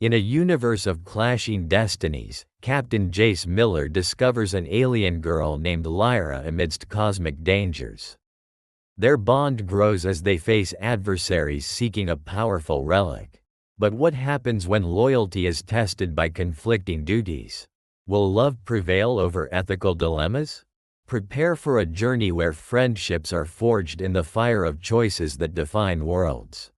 In a universe of clashing destinies, Captain Jace Miller discovers an alien girl named Lyra amidst cosmic dangers. Their bond grows as they face adversaries seeking a powerful relic. But what happens when loyalty is tested by conflicting duties? Will love prevail over ethical dilemmas? Prepare for a journey where friendships are forged in the fire of choices that define worlds.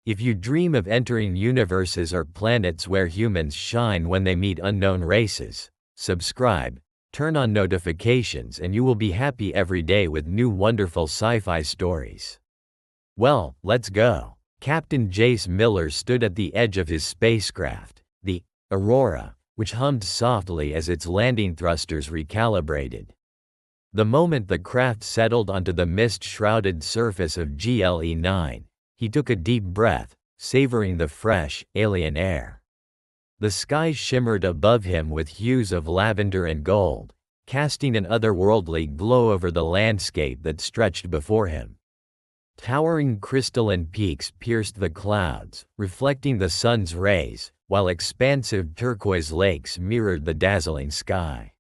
If you dream of entering universes or planets where humans shine when they meet unknown races, subscribe, turn on notifications, and you will be happy every day with new wonderful sci-fi stories. Well, let's go. Captain Jace Miller stood at the edge of his spacecraft, the Aurora, which hummed softly as its landing thrusters recalibrated. The moment the craft settled onto the mist-shrouded surface of GLE 9, he took a deep breath, savoring the fresh, alien air. The sky shimmered above him with hues of lavender and gold, casting an otherworldly glow over the landscape that stretched before him. Towering crystalline peaks pierced the clouds, reflecting the sun's rays, while expansive turquoise lakes mirrored the dazzling sky.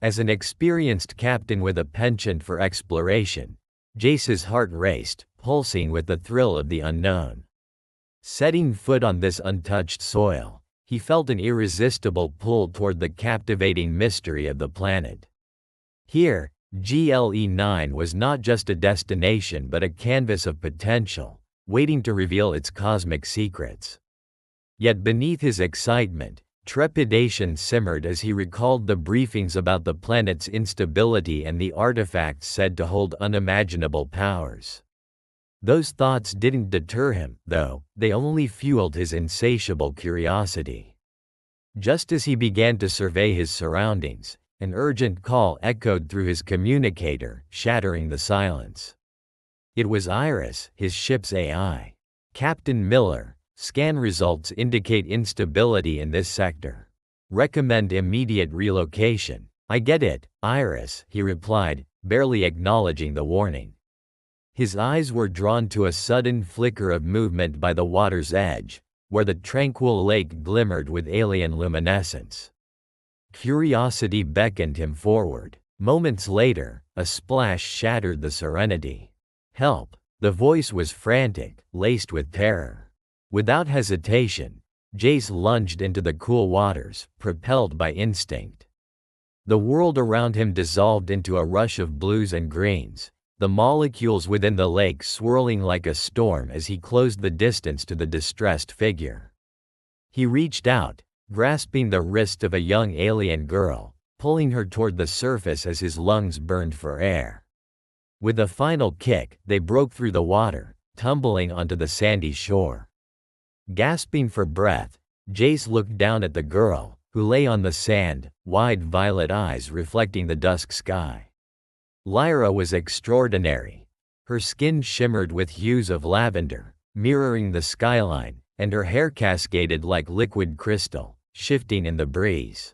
As an experienced captain with a penchant for exploration, Jace's heart raced, pulsing with the thrill of the unknown. Setting foot on this untouched soil, he felt an irresistible pull toward the captivating mystery of the planet. Here, GLE 9 was not just a destination but a canvas of potential, waiting to reveal its cosmic secrets. Yet beneath his excitement, trepidation simmered as he recalled the briefings about the planet's instability and the artifacts said to hold unimaginable powers. Those thoughts didn't deter him, though, they only fueled his insatiable curiosity. Just as he began to survey his surroundings, an urgent call echoed through his communicator, shattering the silence. It was Iris, his ship's AI. "Captain Miller, scan results indicate instability in this sector. Recommend immediate relocation." "I get it, Iris," he replied, barely acknowledging the warning. His eyes were drawn to a sudden flicker of movement by the water's edge, where the tranquil lake glimmered with alien luminescence. Curiosity beckoned him forward. Moments later, a splash shattered the serenity. "Help!" The voice was frantic, laced with terror. Without hesitation, Jace lunged into the cool waters, propelled by instinct. The world around him dissolved into a rush of blues and greens, the molecules within the lake swirling like a storm as he closed the distance to the distressed figure. He reached out, grasping the wrist of a young alien girl, pulling her toward the surface as his lungs burned for air. With a final kick, they broke through the water, tumbling onto the sandy shore. Gasping for breath, Jace looked down at the girl, who lay on the sand, wide violet eyes reflecting the dusk sky. Lyra was extraordinary. Her skin shimmered with hues of lavender, mirroring the skyline, and her hair cascaded like liquid crystal, shifting in the breeze.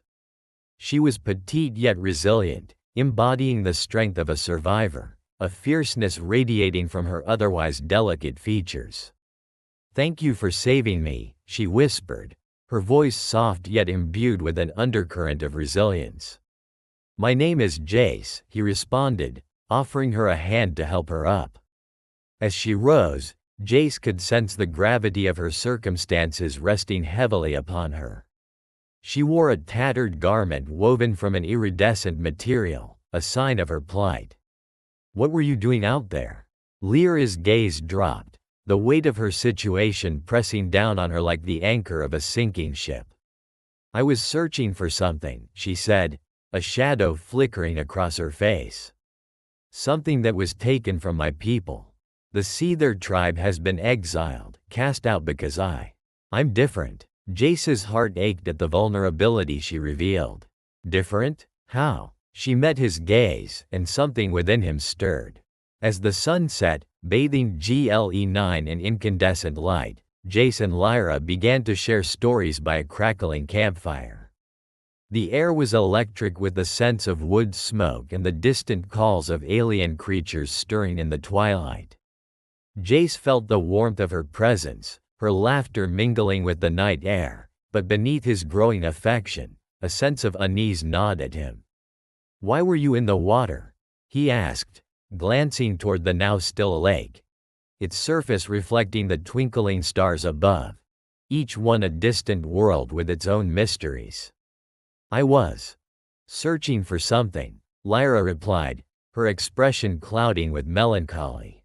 She was petite yet resilient, embodying the strength of a survivor, a fierceness radiating from her otherwise delicate features. "Thank you for saving me," she whispered, her voice soft yet imbued with an undercurrent of resilience. "My name is Jace," he responded, offering her a hand to help her up. As she rose, Jace could sense the gravity of her circumstances resting heavily upon her. She wore a tattered garment woven from an iridescent material, a sign of her plight. "What were you doing out there?" Lyra's gaze dropped, the weight of her situation pressing down on her like the anchor of a sinking ship. "I was searching for something," she said, a shadow flickering across her face. "Something that was taken from my people. The Cther tribe has been exiled, cast out because I'm different." Jace's heart ached at the vulnerability she revealed. "Different? How?" She met his gaze, and something within him stirred. As the sun set, bathing GLE 9 in incandescent light, Jace and Lyra began to share stories by a crackling campfire. The air was electric with the scents of wood smoke and the distant calls of alien creatures stirring in the twilight. Jace felt the warmth of her presence, her laughter mingling with the night air, but beneath his growing affection, a sense of unease gnawed at him. "Why were you in the water?" he asked, glancing toward the now still lake, its surface reflecting the twinkling stars above, each one a distant world with its own mysteries. "I was searching for something," Lyra replied, her expression clouding with melancholy.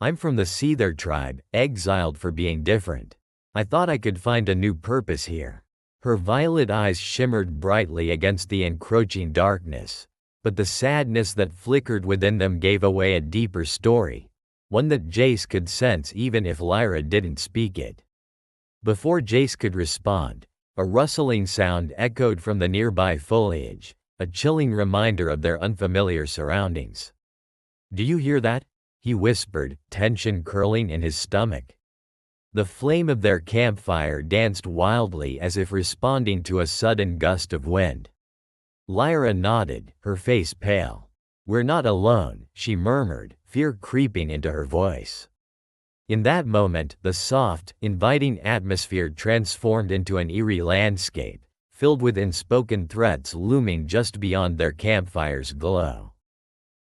"I'm from the Cther tribe, exiled for being different. I thought I could find a new purpose here." Her violet eyes shimmered brightly against the encroaching darkness, but the sadness that flickered within them gave away a deeper story, one that Jace could sense even if Lyra didn't speak it. Before Jace could respond, a rustling sound echoed from the nearby foliage, a chilling reminder of their unfamiliar surroundings. "Do you hear that?" he whispered, tension curling in his stomach. The flame of their campfire danced wildly as if responding to a sudden gust of wind. Lyra nodded, her face pale. "We're not alone," she murmured, fear creeping into her voice. In that moment, the soft, inviting atmosphere transformed into an eerie landscape, filled with unspoken threats looming just beyond their campfire's glow.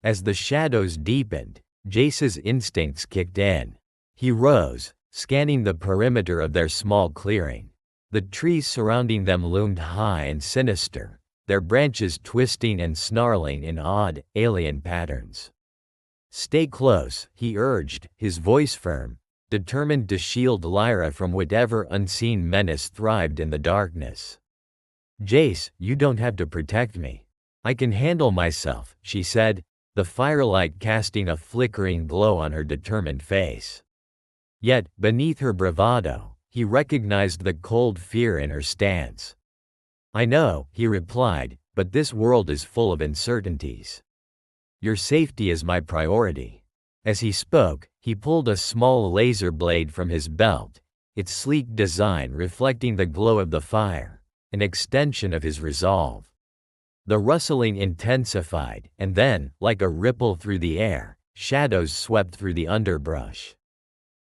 As the shadows deepened, Jace's instincts kicked in. He rose, scanning the perimeter of their small clearing. The trees surrounding them loomed high and sinister, their branches twisting and snarling in odd, alien patterns. "Stay close," he urged, his voice firm, determined to shield Lyra from whatever unseen menace thrived in the darkness. "Jace, you don't have to protect me. I can handle myself," she said, the firelight casting a flickering glow on her determined face. Yet, beneath her bravado, he recognized the cold fear in her stance. "I know," he replied, "but this world is full of uncertainties. Your safety is my priority." As he spoke, he pulled a small laser blade from his belt, its sleek design reflecting the glow of the fire, an extension of his resolve. The rustling intensified, and then, like a ripple through the air, shadows swept through the underbrush.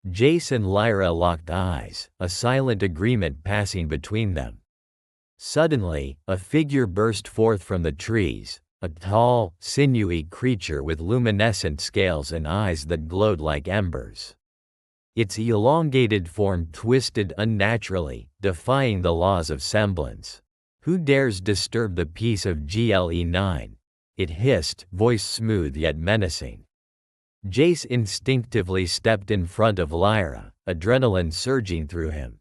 Jace and Lyra locked eyes, a silent agreement passing between them. Suddenly, a figure burst forth from the trees, a tall, sinewy creature with luminescent scales and eyes that glowed like embers. Its elongated form twisted unnaturally, defying the laws of semblance. "Who dares disturb the peace of GLE 9? It hissed, voice smooth yet menacing. Jace instinctively stepped in front of Lyra, adrenaline surging through him.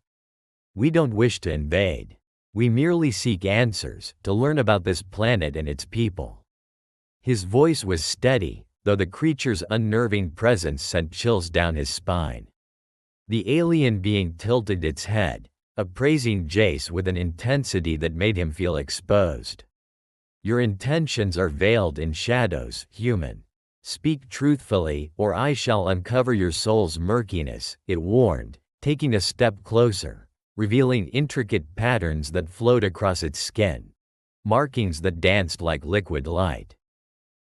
"We don't wish to invade. We merely seek answers, to learn about this planet and its people." His voice was steady, though the creature's unnerving presence sent chills down his spine. The alien being tilted its head, appraising Jace with an intensity that made him feel exposed. "Your intentions are veiled in shadows, human. Speak truthfully, or I shall uncover your soul's murkiness," it warned, taking a step closer, revealing intricate patterns that flowed across its skin, markings that danced like liquid light.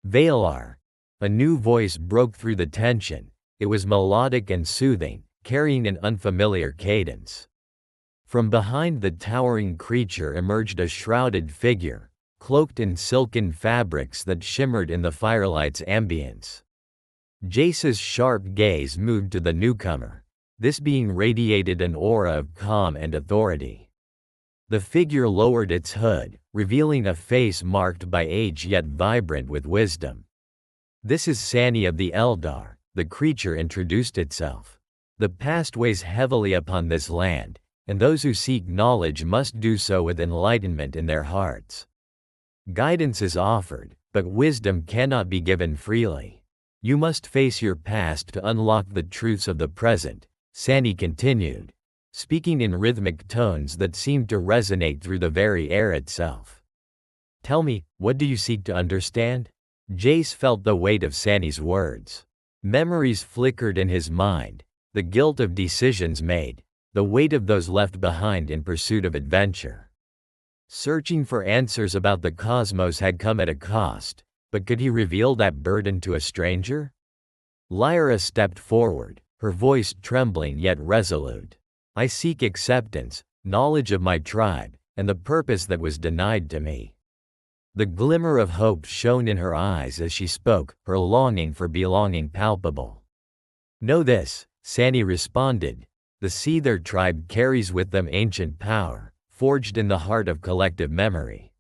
"Valar." A new voice broke through the tension. It was melodic and soothing, carrying an unfamiliar cadence. From behind the towering creature emerged a shrouded figure, cloaked in silken fabrics that shimmered in the firelight's ambience. Jace's sharp gaze moved to the newcomer. This being radiated an aura of calm and authority. The figure lowered its hood, revealing a face marked by age yet vibrant with wisdom. "This is Sani of the Eldar," the creature introduced itself. "The past weighs heavily upon this land, and those who seek knowledge must do so with enlightenment in their hearts. Guidance is offered, but wisdom cannot be given freely. You must face your past to unlock the truths of the present," Sani continued, speaking in rhythmic tones that seemed to resonate through the very air itself. "Tell me, what do you seek to understand?" Jace felt the weight of Sani's words. Memories flickered in his mind, the guilt of decisions made, the weight of those left behind in pursuit of adventure. Searching for answers about the cosmos had come at a cost, but could he reveal that burden to a stranger? Lyra stepped forward, her voice trembling yet resolute. I seek acceptance, knowledge of my tribe, and the purpose that was denied to me." The glimmer of hope shone in her eyes as she spoke, her longing for belonging palpable. "Know this," Sani responded, "the Cther tribe carries with them ancient power, forged in the heart of collective memory.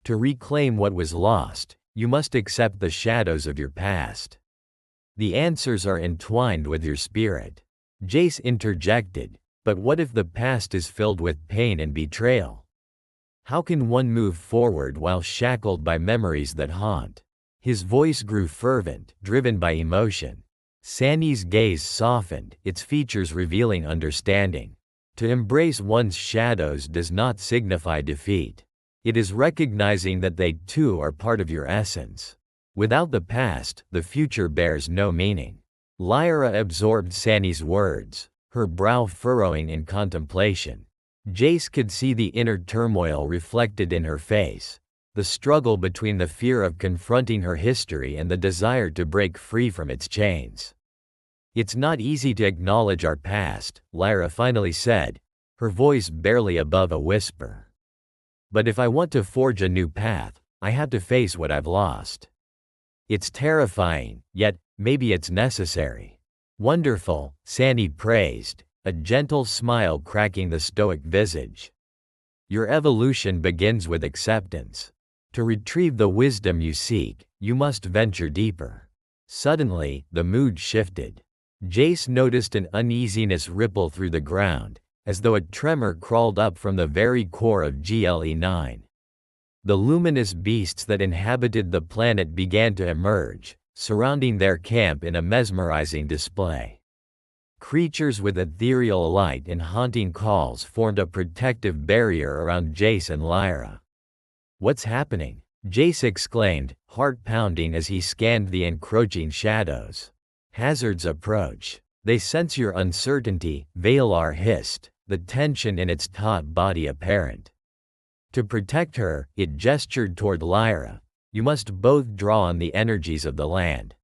To reclaim what was lost, you must accept the shadows of your past. The answers are entwined with your spirit." Jace interjected, "But what if the past is filled with pain and betrayal? How can one move forward while shackled by memories that haunt?" His voice grew fervent, driven by emotion. Sani's gaze softened, its features revealing understanding. To embrace one's shadows does not signify defeat. It is recognizing that they too are part of your essence. Without the past, the future bears no meaning. Lyra absorbed Sani's words, her brow furrowing in contemplation. Jace could see the inner turmoil reflected in her face, the struggle between the fear of confronting her history and the desire to break free from its chains. "It's not easy to acknowledge our past," Lyra finally said, her voice barely above a whisper. "But if I want to forge a new path, I have to face what I've lost. It's terrifying, yet maybe it's necessary." "Wonderful," Sani praised, a gentle smile cracking the stoic visage. "Your evolution begins with acceptance. To retrieve the wisdom you seek, you must venture deeper." Suddenly, the mood shifted. Jace noticed an uneasiness ripple through the ground, as though a tremor crawled up from the very core of GLE 9. The luminous beasts that inhabited the planet began to emerge, surrounding their camp in a mesmerizing display. Creatures with ethereal light and haunting calls formed a protective barrier around Jace and Lyra. "What's happening?" Jace exclaimed, heart pounding as he scanned the encroaching shadows. "Hazards approach. They sense your uncertainty," Valar hissed, the tension in its taut body apparent. To protect her, it gestured toward Lyra. "You must both draw on the energies of the land."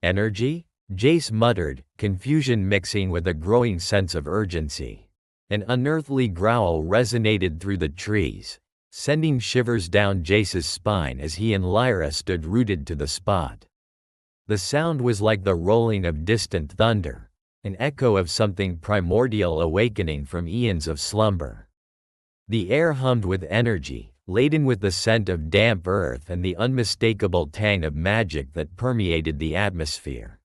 "Energy?" Jace muttered, confusion mixing with a growing sense of urgency. An unearthly growl resonated through the trees, sending shivers down Jace's spine as he and Lyra stood rooted to the spot. The sound was like the rolling of distant thunder, an echo of something primordial awakening from eons of slumber. The air hummed with energy, laden with the scent of damp earth and the unmistakable tang of magic that permeated the atmosphere.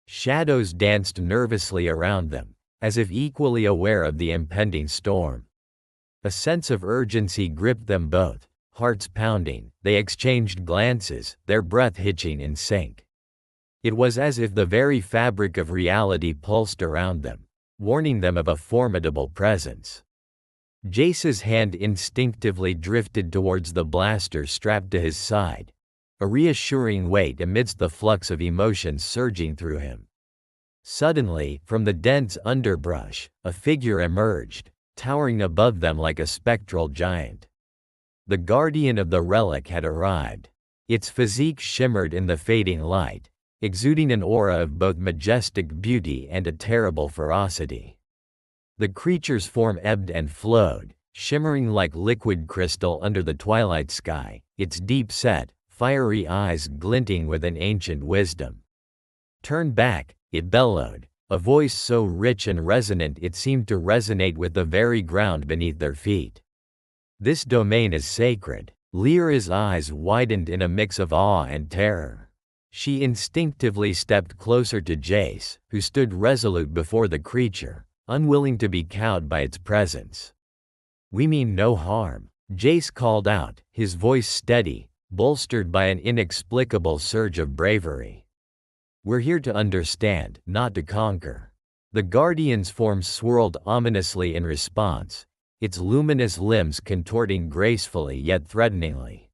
Shadows danced nervously around them, as if equally aware of the impending storm. A sense of urgency gripped them both, hearts pounding. They exchanged glances, their breath hitching in sync. It was as if the very fabric of reality pulsed around them, warning them of a formidable presence. Jace's hand instinctively drifted towards the blaster strapped to his side, a reassuring weight amidst the flux of emotions surging through him. Suddenly, from the dense underbrush, a figure emerged, towering above them like a spectral giant. The guardian of the relic had arrived. Its physique shimmered in the fading light, exuding an aura of both majestic beauty and a terrible ferocity. The creature's form ebbed and flowed, shimmering like liquid crystal under the twilight sky, its deep-set, fiery eyes glinting with an ancient wisdom. "Turn back," it bellowed, a voice so rich and resonant it seemed to resonate with the very ground beneath their feet. "This domain is sacred." Lyra's eyes widened in a mix of awe and terror. She instinctively stepped closer to Jace, who stood resolute before the creature, unwilling to be cowed by its presence. "We mean no harm," Jace called out, his voice steady, bolstered by an inexplicable surge of bravery. "We're here to understand, not to conquer." The Guardian's form swirled ominously in response, its luminous limbs contorting gracefully yet threateningly.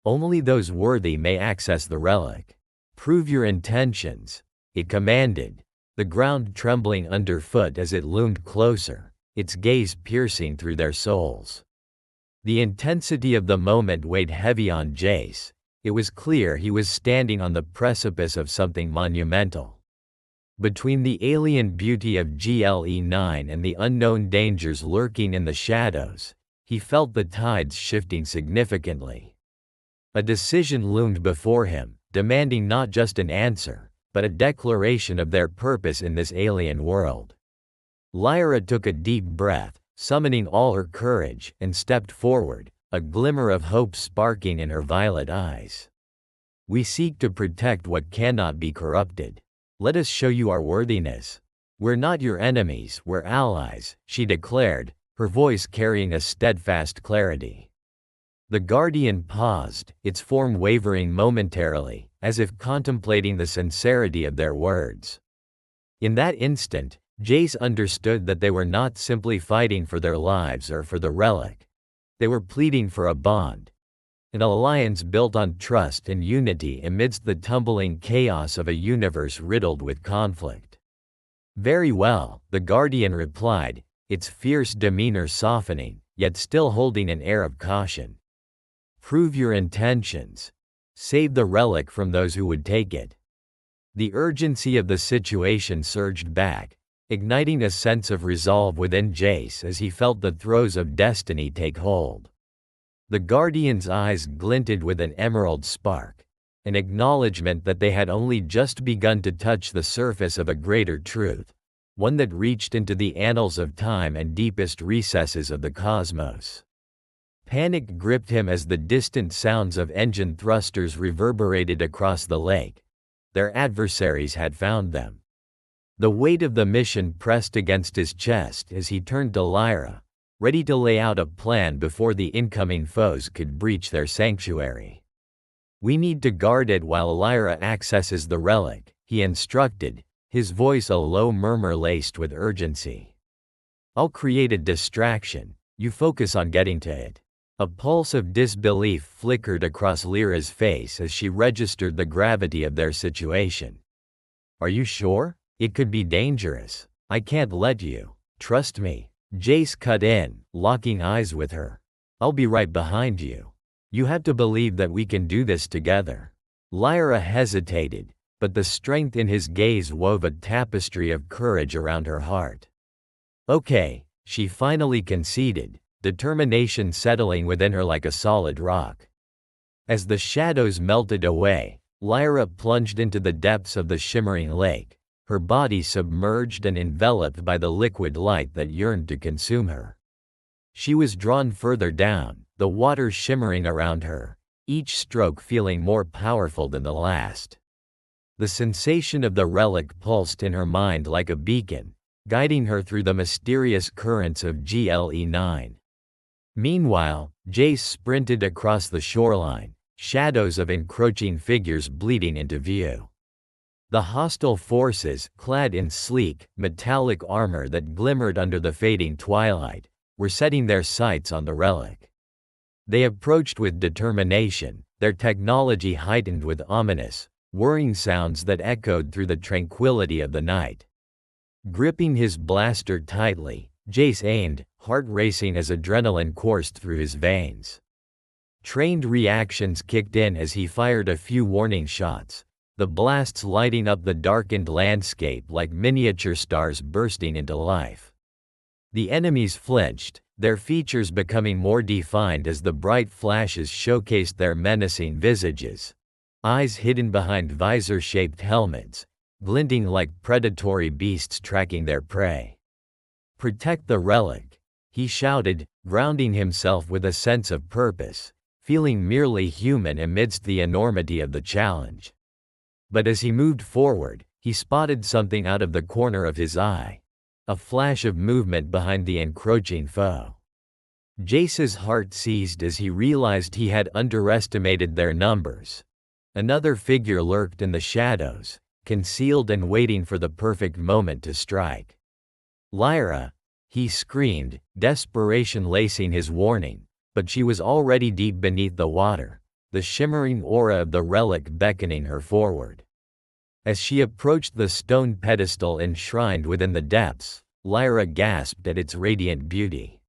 "Only those worthy may access the relic. Prove your intentions," it commanded, the ground trembling underfoot as it loomed closer, its gaze piercing through their souls. The intensity of the moment weighed heavy on Jace. It was clear he was standing on the precipice of something monumental. Between the alien beauty of GLE-9 and the unknown dangers lurking in the shadows, he felt the tides shifting significantly. A decision loomed before him, demanding not just an answer, but a declaration of their purpose in this alien world. Lyra took a deep breath, summoning all her courage, and stepped forward, a glimmer of hope sparking in her violet eyes. "We seek to protect what cannot be corrupted. Let us show you our worthiness. We're not your enemies, we're allies," she declared, her voice carrying a steadfast clarity. The Guardian paused, its form wavering momentarily, as if contemplating the sincerity of their words. In that instant, Jace understood that they were not simply fighting for their lives or for the relic. They were pleading for a bond, an alliance built on trust and unity amidst the tumbling chaos of a universe riddled with conflict. "Very well," the Guardian replied, its fierce demeanor softening, yet still holding an air of caution. "Prove your intentions. Save the relic from those who would take it." The urgency of the situation surged back, igniting a sense of resolve within Jace as he felt the throes of destiny take hold. The Guardian's eyes glinted with an emerald spark, an acknowledgement that they had only just begun to touch the surface of a greater truth, one that reached into the annals of time and deepest recesses of the cosmos. Panic gripped him as the distant sounds of engine thrusters reverberated across the lake. Their adversaries had found them. The weight of the mission pressed against his chest as he turned to Lyra, ready to lay out a plan before the incoming foes could breach their sanctuary. "We need to guard it while Lyra accesses the relic," he instructed, his voice a low murmur laced with urgency. "I'll create a distraction. You focus on getting to it." A pulse of disbelief flickered across Lyra's face as she registered the gravity of their situation. "Are you sure? It could be dangerous. I can't let you. Trust me." Jace cut in, locking eyes with her. "I'll be right behind you. You have to believe that we can do this together." Lyra hesitated, but the strength in his gaze wove a tapestry of courage around her heart. "Okay," she finally conceded, determination settling within her like a solid rock. As the shadows melted away, Lyra plunged into the depths of the shimmering lake, her body submerged and enveloped by the liquid light that yearned to consume her. She was drawn further down, the water shimmering around her, each stroke feeling more powerful than the last. The sensation of the relic pulsed in her mind like a beacon, guiding her through the mysterious currents of GLE-9. Meanwhile, Jace sprinted across the shoreline, shadows of encroaching figures bleeding into view. The hostile forces, clad in sleek, metallic armor that glimmered under the fading twilight, were setting their sights on the relic. They approached with determination, their technology heightened with ominous, whirring sounds that echoed through the tranquility of the night. Gripping his blaster tightly, Jace aimed, heart racing as adrenaline coursed through his veins. Trained reactions kicked in as he fired a few warning shots, the blasts lighting up the darkened landscape like miniature stars bursting into life. The enemies flinched, their features becoming more defined as the bright flashes showcased their menacing visages, eyes hidden behind visor-shaped helmets, glinting like predatory beasts tracking their prey. "Protect the relic," he shouted, grounding himself with a sense of purpose, feeling merely human amidst the enormity of the challenge. But as he moved forward, he spotted something out of the corner of his eye, a flash of movement behind the encroaching foe. Jace's heart seized as he realized he had underestimated their numbers. Another figure lurked in the shadows, concealed and waiting for the perfect moment to strike. "Lyra!" he screamed, desperation lacing his warning, but she was already deep beneath the water, the shimmering aura of the relic beckoning her forward. As she approached the stone pedestal enshrined within the depths, Lyra gasped at its radiant beauty.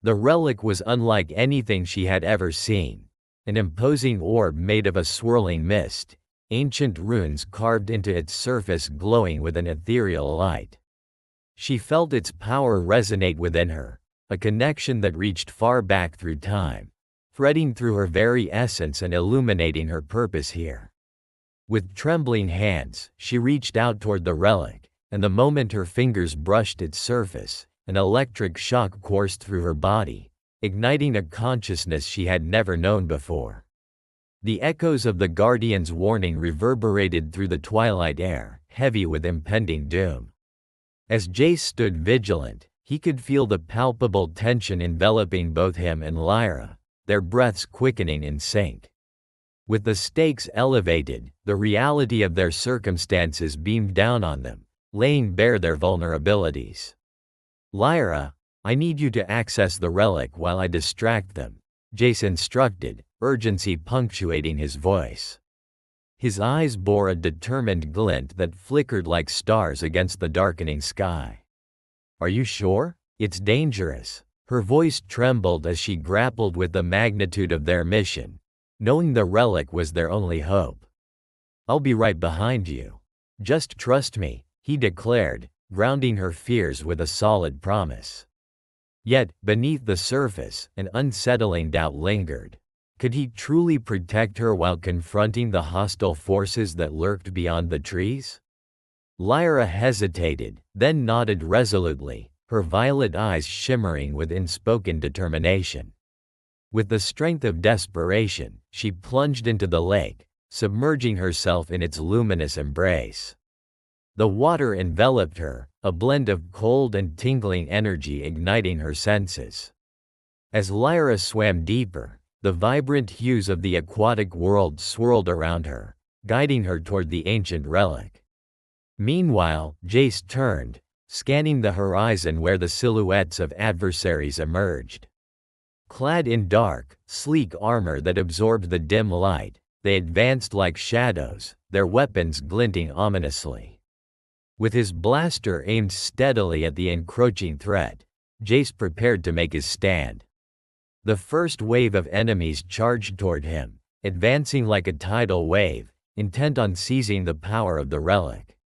The relic was unlike anything she had ever seen, an imposing orb made of a swirling mist, ancient runes carved into its surface glowing with an ethereal light. She felt its power resonate within her, a connection that reached far back through time, threading through her very essence and illuminating her purpose here. With trembling hands, she reached out toward the relic, and the moment her fingers brushed its surface, an electric shock coursed through her body, igniting a consciousness she had never known before. The echoes of the Guardian's warning reverberated through the twilight air, heavy with impending doom. As Jace stood vigilant, he could feel the palpable tension enveloping both him and Lyra, their breaths quickening in sync. With the stakes elevated, the reality of their circumstances beamed down on them, laying bare their vulnerabilities. "Lyra, I need you to access the relic while I distract them," Jace instructed, urgency punctuating his voice. His eyes bore a determined glint that flickered like stars against the darkening sky. "Are you sure? It's dangerous." Her voice trembled as she grappled with the magnitude of their mission, knowing the relic was their only hope. "I'll be right behind you. Just trust me," he declared, grounding her fears with a solid promise. Yet, beneath the surface, an unsettling doubt lingered. Could he truly protect her while confronting the hostile forces that lurked beyond the trees? Lyra hesitated, then nodded resolutely, her violet eyes shimmering with unspoken determination. With the strength of desperation, she plunged into the lake, submerging herself in its luminous embrace. The water enveloped her, a blend of cold and tingling energy igniting her senses. As Lyra swam deeper, the vibrant hues of the aquatic world swirled around her, guiding her toward the ancient relic. Meanwhile, Jace turned, scanning the horizon where the silhouettes of adversaries emerged. Clad in dark, sleek armor that absorbed the dim light, they advanced like shadows, their weapons glinting ominously. With his blaster aimed steadily at the encroaching threat, Jace prepared to make his stand. The first wave of enemies charged toward him, advancing like a tidal wave, intent on seizing the power of the relic.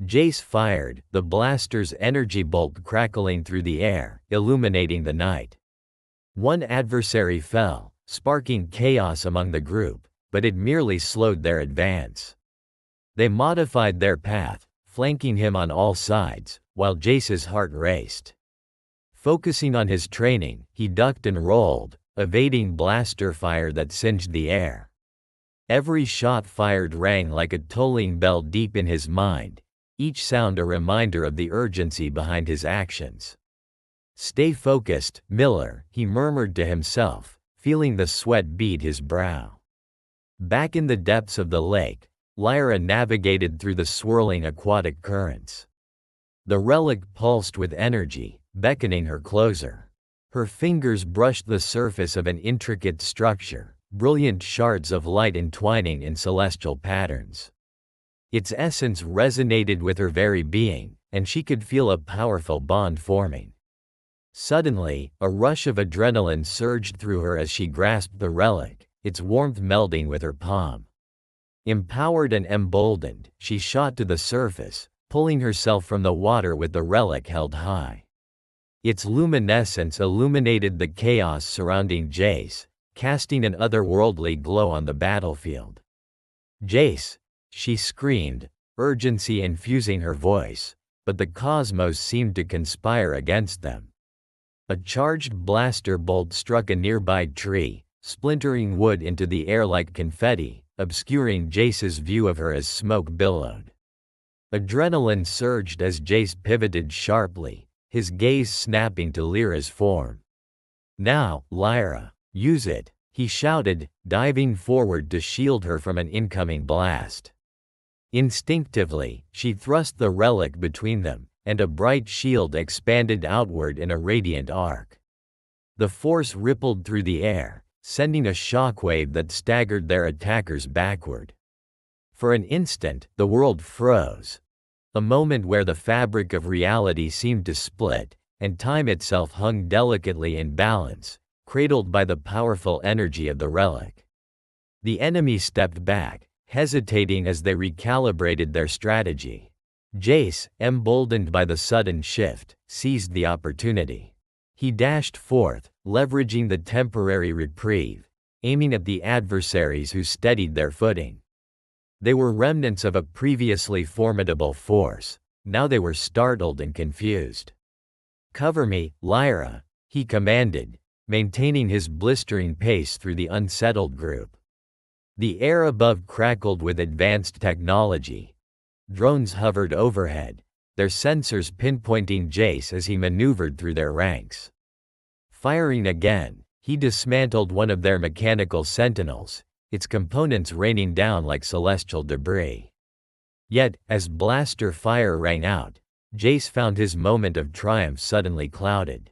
Jace fired, the blaster's energy bolt crackling through the air, illuminating the night. One adversary fell, sparking chaos among the group, but it merely slowed their advance. They modified their path, flanking him on all sides, while Jace's heart raced. Focusing on his training, he ducked and rolled, evading blaster fire that singed the air. Every shot fired rang like a tolling bell deep in his mind, each sound a reminder of the urgency behind his actions. "Stay focused, Miller," he murmured to himself, feeling the sweat bead his brow. Back in the depths of the lake, Lyra navigated through the swirling aquatic currents. The relic pulsed with energy, beckoning her closer. Her fingers brushed the surface of an intricate structure, brilliant shards of light entwining in celestial patterns. Its essence resonated with her very being, and she could feel a powerful bond forming. Suddenly, a rush of adrenaline surged through her as she grasped the relic, its warmth melding with her palm. Empowered and emboldened, she shot to the surface, pulling herself from the water with the relic held high. Its luminescence illuminated the chaos surrounding Jace, casting an otherworldly glow on the battlefield. "Jace!" she screamed, urgency infusing her voice, but the cosmos seemed to conspire against them. A charged blaster bolt struck a nearby tree, splintering wood into the air like confetti, obscuring Jace's view of her as smoke billowed. Adrenaline surged as Jace pivoted sharply, his gaze snapping to Lyra's form. "Now, Lyra, use it," he shouted, diving forward to shield her from an incoming blast. Instinctively, she thrust the relic between them, and a bright shield expanded outward in a radiant arc. The force rippled through the air, sending a shockwave that staggered their attackers backward. For an instant, the world froze. A moment where the fabric of reality seemed to split, and time itself hung delicately in balance, cradled by the powerful energy of the relic. The enemy stepped back, hesitating as they recalibrated their strategy. Jace, emboldened by the sudden shift, seized the opportunity. He dashed forth, leveraging the temporary reprieve, aiming at the adversaries who steadied their footing. They were remnants of a previously formidable force. Now they were startled and confused. "Cover me, Lyra," he commanded, maintaining his blistering pace through the unsettled group. The air above crackled with advanced technology. Drones hovered overhead, their sensors pinpointing Jace as he maneuvered through their ranks. Firing again, he dismantled one of their mechanical sentinels, its components raining down like celestial debris. Yet, as blaster fire rang out, Jace found his moment of triumph suddenly clouded.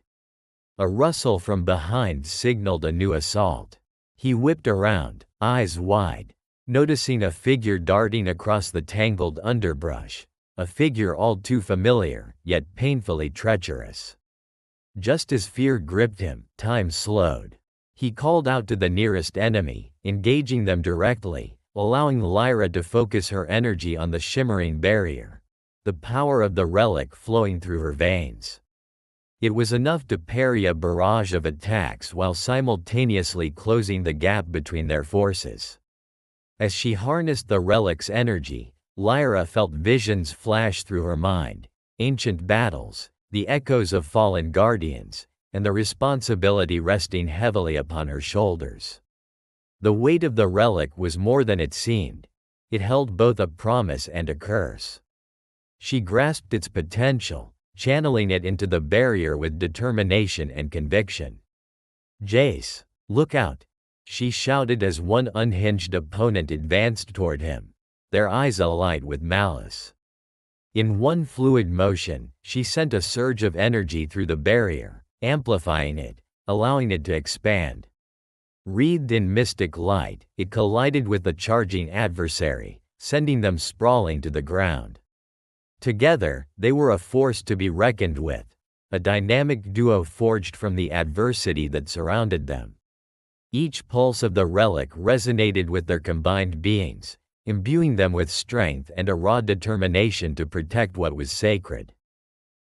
A rustle from behind signaled a new assault. He whipped around, eyes wide, noticing a figure darting across the tangled underbrush, a figure all too familiar, yet painfully treacherous. Just as fear gripped him, time slowed. He called out to the nearest enemy, engaging them directly, allowing Lyra to focus her energy on the shimmering barrier, the power of the relic flowing through her veins. It was enough to parry a barrage of attacks while simultaneously closing the gap between their forces. As she harnessed the relic's energy, Lyra felt visions flash through her mind, ancient battles, the echoes of fallen guardians, and the responsibility resting heavily upon her shoulders. The weight of the relic was more than it seemed. It held both a promise and a curse. She grasped its potential, channeling it into the barrier with determination and conviction. "Jace, look out!" she shouted as one unhinged opponent advanced toward him, their eyes alight with malice. In one fluid motion, she sent a surge of energy through the barrier, amplifying it, allowing it to expand. Wreathed in mystic light, it collided with the charging adversary, sending them sprawling to the ground. Together, they were a force to be reckoned with, a dynamic duo forged from the adversity that surrounded them. Each pulse of the relic resonated with their combined beings, imbuing them with strength and a raw determination to protect what was sacred.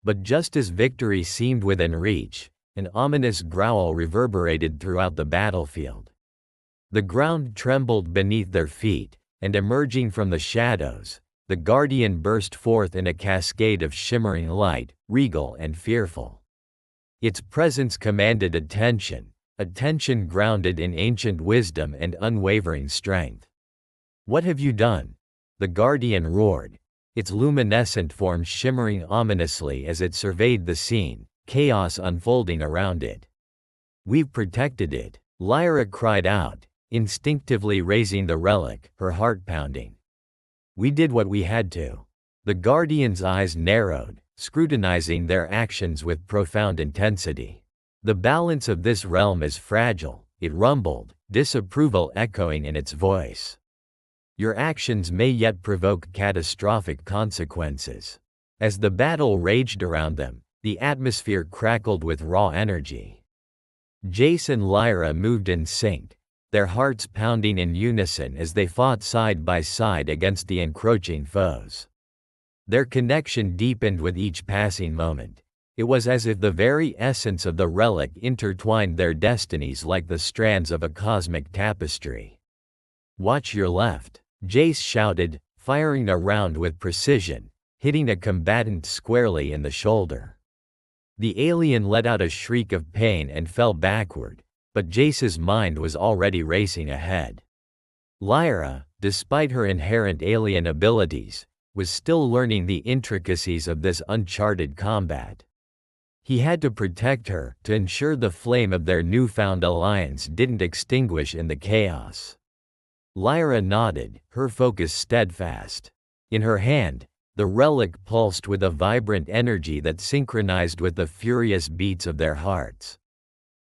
But just as victory seemed within reach, an ominous growl reverberated throughout the battlefield. The ground trembled beneath their feet, and emerging from the shadows, the Guardian burst forth in a cascade of shimmering light, regal and fearful. Its presence commanded attention grounded in ancient wisdom and unwavering strength. "What have you done?" the Guardian roared, its luminescent form shimmering ominously as it surveyed the scene, chaos unfolding around it. "We've protected it," Lyra cried out, instinctively raising the relic, her heart pounding. "We did what we had to." The Guardian's eyes narrowed, scrutinizing their actions with profound intensity. "The balance of this realm is fragile," it rumbled, disapproval echoing in its voice. "Your actions may yet provoke catastrophic consequences." As the battle raged around them, the atmosphere crackled with raw energy. Jace and Lyra moved in sync, their hearts pounding in unison as they fought side by side against the encroaching foes. Their connection deepened with each passing moment. It was as if the very essence of the relic intertwined their destinies like the strands of a cosmic tapestry. "Watch your left," Jace shouted, firing a round with precision, hitting a combatant squarely in the shoulder. The alien let out a shriek of pain and fell backward, but Jace's mind was already racing ahead. Lyra, despite her inherent alien abilities, was still learning the intricacies of this uncharted combat. He had to protect her, to ensure the flame of their newfound alliance didn't extinguish in the chaos. Lyra nodded, her focus steadfast. In her hand, the relic pulsed with a vibrant energy that synchronized with the furious beats of their hearts.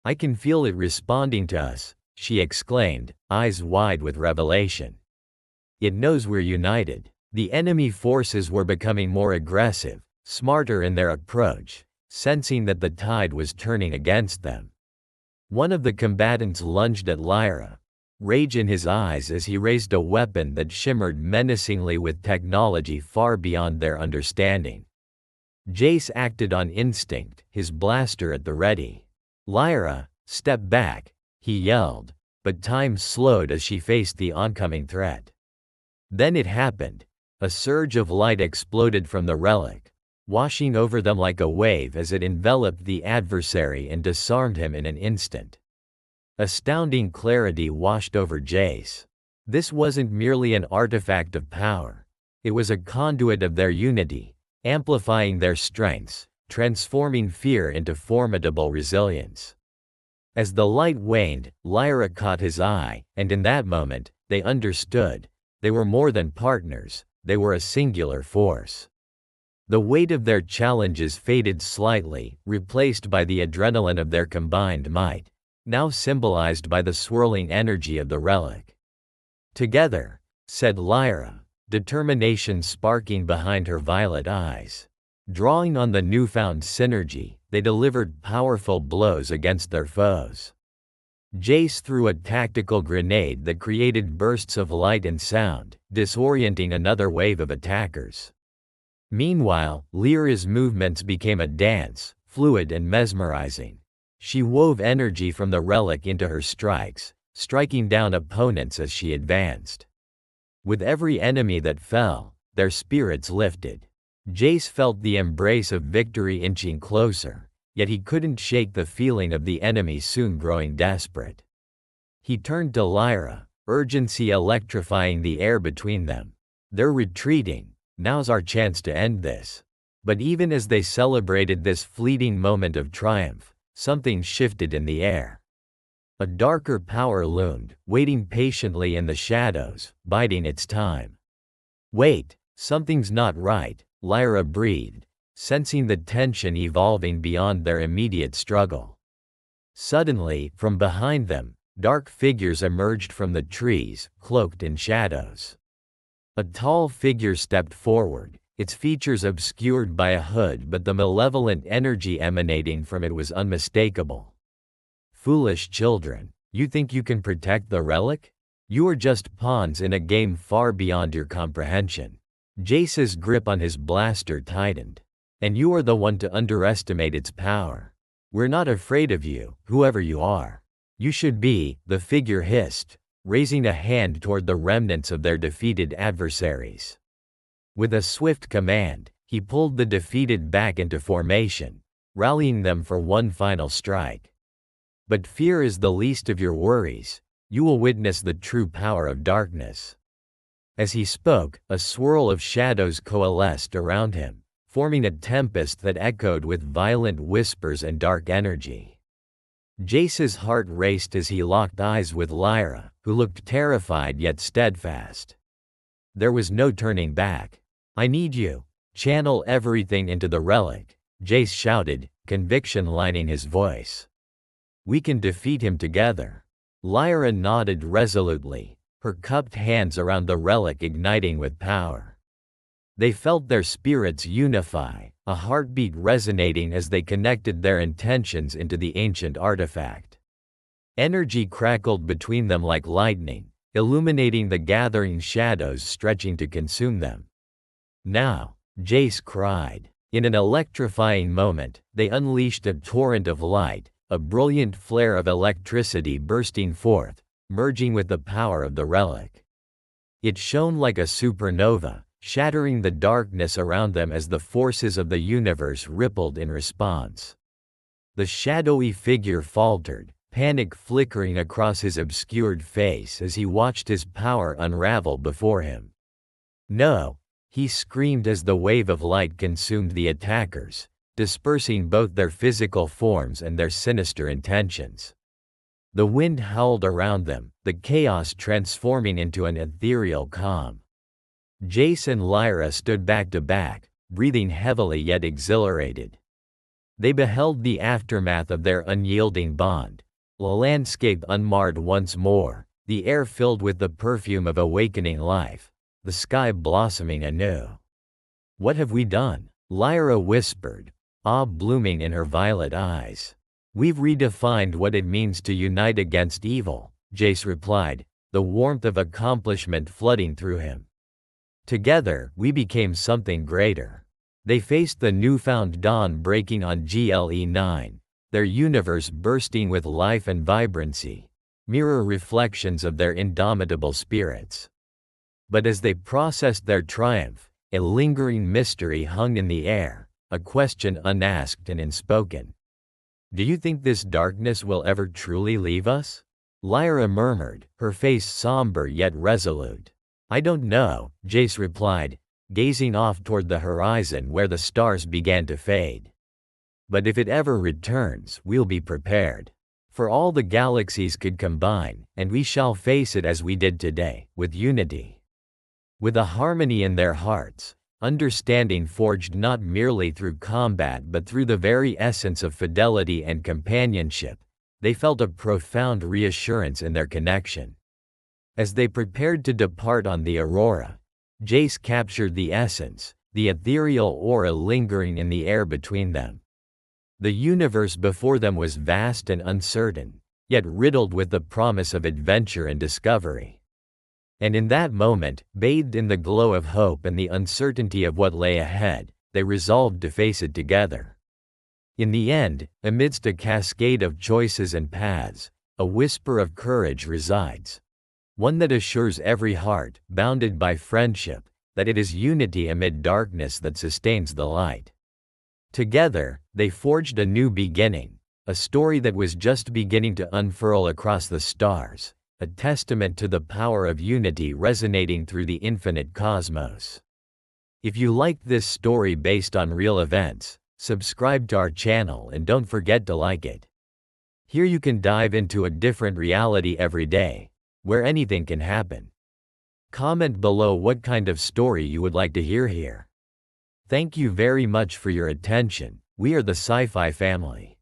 "I can feel it responding to us," she exclaimed, eyes wide with revelation. "It knows we're united." The enemy forces were becoming more aggressive, smarter in their approach, sensing that the tide was turning against them. One of the combatants lunged at Lyra, rage in his eyes as he raised a weapon that shimmered menacingly with technology far beyond their understanding. Jace acted on instinct, his blaster at the ready. "Lyra, step back," he yelled, but time slowed as she faced the oncoming threat. Then it happened. A surge of light exploded from the relic, washing over them like a wave as it enveloped the adversary and disarmed him in an instant. Astounding clarity washed over Jace. This wasn't merely an artifact of power. It was a conduit of their unity, amplifying their strengths, transforming fear into formidable resilience. As the light waned, Lyra caught his eye, and in that moment, they understood. They were more than partners, they were a singular force. The weight of their challenges faded slightly, replaced by the adrenaline of their combined might, now symbolized by the swirling energy of the relic. "Together," said Lyra, determination sparking behind her violet eyes. Drawing on the newfound synergy, they delivered powerful blows against their foes. Jace threw a tactical grenade that created bursts of light and sound, disorienting another wave of attackers. Meanwhile, Lyra's movements became a dance, fluid and mesmerizing. She wove energy from the relic into her strikes, striking down opponents as she advanced. With every enemy that fell, their spirits lifted. Jace felt the embrace of victory inching closer, yet he couldn't shake the feeling of the enemy soon growing desperate. He turned to Lyra, urgency electrifying the air between them. "They're retreating, now's our chance to end this." But even as they celebrated this fleeting moment of triumph, something shifted in the air. A darker power loomed, waiting patiently in the shadows, biding its time. "Wait, something's not right," Lyra breathed, sensing the tension evolving beyond their immediate struggle. Suddenly, from behind them, dark figures emerged from the trees, cloaked in shadows. A tall figure stepped forward, its features obscured by a hood, but the malevolent energy emanating from it was unmistakable. "Foolish children, you think you can protect the relic? You are just pawns in a game far beyond your comprehension." Jace's grip on his blaster tightened. "And you are the one to underestimate its power. We're not afraid of you, whoever you are. You should be," the figure hissed, raising a hand toward the remnants of their defeated adversaries. With a swift command, he pulled the defeated back into formation, rallying them for one final strike. "But fear is the least of your worries. You will witness the true power of darkness." As he spoke, a swirl of shadows coalesced around him, forming a tempest that echoed with violent whispers and dark energy. Jace's heart raced as he locked eyes with Lyra, who looked terrified yet steadfast. There was no turning back. "I need you. Channel everything into the relic," Jace shouted, conviction lining his voice. "We can defeat him together." Lyra nodded resolutely, her cupped hands around the relic igniting with power. They felt their spirits unify, a heartbeat resonating as they connected their intentions into the ancient artifact. Energy crackled between them like lightning, illuminating the gathering shadows stretching to consume them. "Now," Jace cried. In an electrifying moment, they unleashed a torrent of light, a brilliant flare of electricity bursting forth, merging with the power of the relic. It shone like a supernova, shattering the darkness around them as the forces of the universe rippled in response. The shadowy figure faltered, panic flickering across his obscured face as he watched his power unravel before him. "No!" he screamed as the wave of light consumed the attackers, dispersing both their physical forms and their sinister intentions. The wind howled around them, the chaos transforming into an ethereal calm. Jace and Lyra stood back to back, breathing heavily yet exhilarated. They beheld the aftermath of their unyielding bond, a landscape unmarred once more, the air filled with the perfume of awakening life, the sky blossoming anew. "What have we done?" Lyra whispered, awe blooming in her violet eyes. "We've redefined what it means to unite against evil, Jace replied, the warmth of accomplishment flooding through him. Together, we became something greater. They faced the newfound dawn breaking on GLE 9, their universe bursting with life and vibrancy, mirror reflections of their indomitable spirits. But as they processed their triumph, a lingering mystery hung in the air, a question unasked and unspoken. Do you think this darkness will ever truly leave us? Lyra murmured, her face somber yet resolute. I don't know, Jace replied, gazing off toward the horizon where the stars began to fade. But if it ever returns, we'll be prepared. For all the galaxies could combine, and we shall face it as we did today, with unity. With a harmony in their hearts, understanding forged not merely through combat but through the very essence of fidelity and companionship, they felt a profound reassurance in their connection. As they prepared to depart on the Aurora, Jace captured the essence, the ethereal aura lingering in the air between them. The universe before them was vast and uncertain, yet riddled with the promise of adventure and discovery. And in that moment, bathed in the glow of hope and the uncertainty of what lay ahead, they resolved to face it together. In the end, amidst a cascade of choices and paths, a whisper of courage resides. One that assures every heart, bounded by friendship, that it is unity amid darkness that sustains the light. Together, they forged a new beginning, a story that was just beginning to unfurl across the stars, a testament to the power of unity resonating through the infinite cosmos. If you liked this story based on real events, subscribe to our channel and don't forget to like it. Here you can dive into a different reality every day, where anything can happen. Comment below what kind of story you would like to hear here. Thank you very much for your attention. We are the Sci-Fi family.